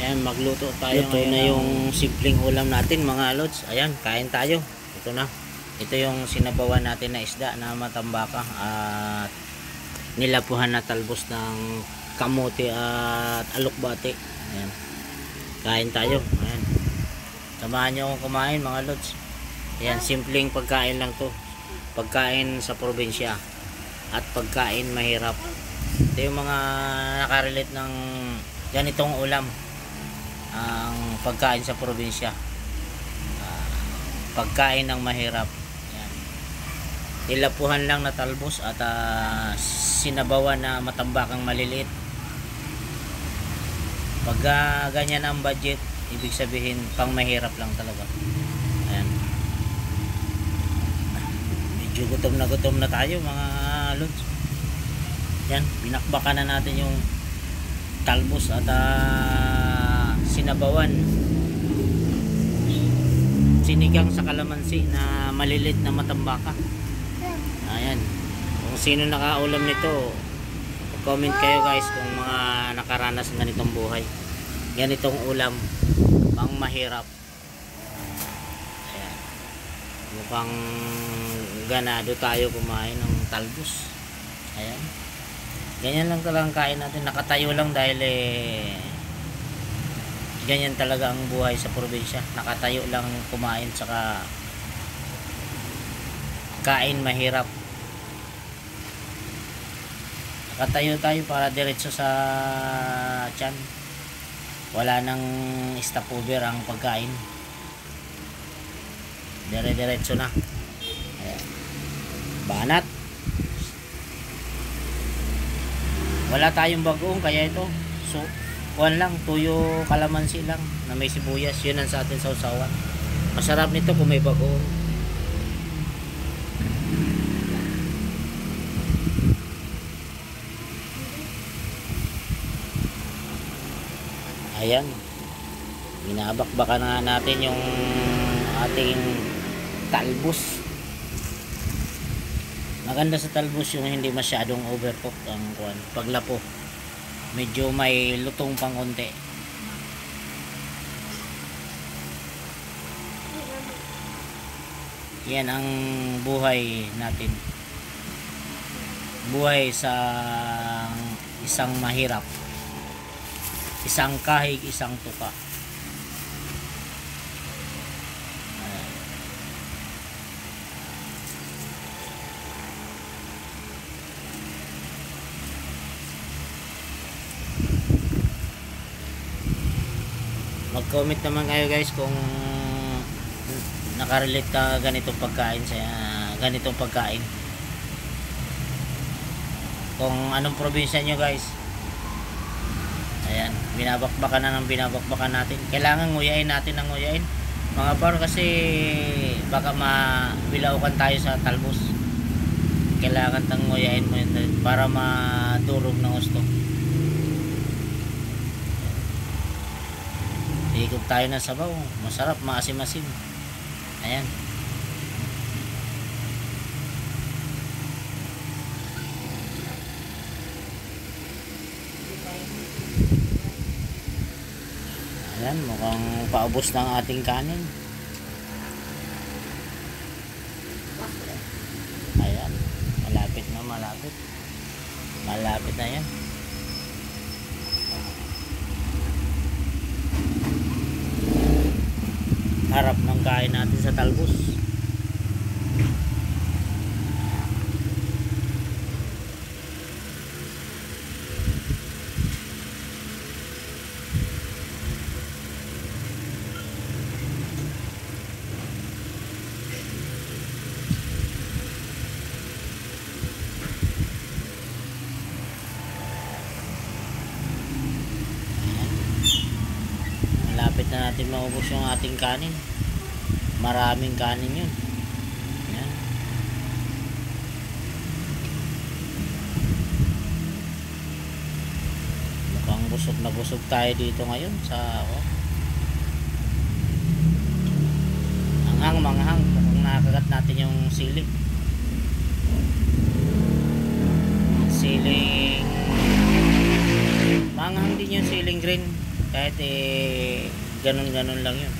Ayan, magluto tayo. Ito na yung simpleng ulam natin mga lods. Ayan, kain tayo. Ito na. Ito yung sinabawan natin na isda na matambaka at nilapuhan na talbos ng kamote at alokbate. Ayan. Kain tayo. Ayan. Samahan nyo akong kumain mga lods. Ayan, simpleng pagkain lang to. Pagkain sa probinsya at pagkain mahirap. Ito yung mga nakarelate ng ganitong ulam. Ang pagkain sa probinsya, pagkain ng mahirap. Yan. Nilapuhan lang na talbos at sinabawan na matambakang maliliit. Pag ganyan ang budget, ibig sabihin pang mahirap lang talaga. Ayan. Medyo gutom na tayo mga lods. Yan, binakbakan na natin yung talbos at sinabawan, sinigang sa kalamansi na malilit na matambaka. Ayan, kung sino nakaulam nito, comment kayo guys kung mga nakaranas ng ganitong buhay, ganitong ulam pang mahirap. Ayan, mukhang ganado tayo kumain ng talbos. Ayan, ganyan lang talagang kain natin, nakatayo lang dahil ganyan talaga ang buhay sa probinsya. Nakatayo lang kumain, saka kain mahirap. Nakatayo tayo para diretso sa tiyan. Wala nang stopover ang pagkain. Diretso na. Ayan. Banat. Wala tayong bagoong kaya ito. So, kuwan lang, tuyo kalamansi lang na may sibuyas, yun ang sa atin sa usawan. Masarap nito kung may bagoong. Ayan, binabakbakan na natin yung ating talbos. Maganda sa talbos yung hindi masyadong overcooked ang kuwan. Paglapo, medyo may lutong pang konti. Yan ang buhay natin, buhay sa isang mahirap, isang kahig, isang tuka. Mag-comment naman kayo guys kung nakarelate ka ganitong pagkain sa ganitong pagkain. Kung anong probinsya nyo guys. Ayan, binabakbakan na ng binabakbakan natin. Kailangan nguyain natin ng nguyain mga par, kasi baka mabilaukan tayo sa talbos. Kailangan tang nguyain mo yun para madurog ng gusto. Ikot tayo ng sabaw, masarap, maasim-asim. Ayan. Ayan, mukhang paubos ng ating kanin. Ayan, malapit na, malapit na yan. Harap ng kain natin sa talbos. Malapit na natin maubos yung ating kanin. Maraming kanin yun. Ayan. Mukhang busog na busog tayo dito ngayon sa manghang. Mukhang nakakagat natin yung sili. Siling manghang din yung siling green. Kahit ganun-ganun lang yun.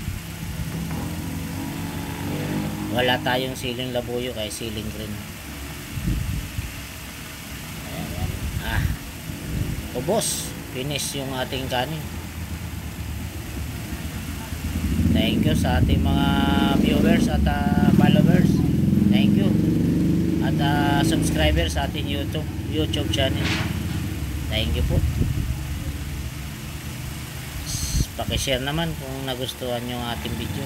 Wala tayong siling labuyo kaya siling green. Ayan. Ubos. Finish yung ating kanin. Thank you sa ating mga viewers at followers. Thank you. At subscribers sa ating YouTube channel. Thank you po. Pakishare naman kung nagustuhan yung ating video.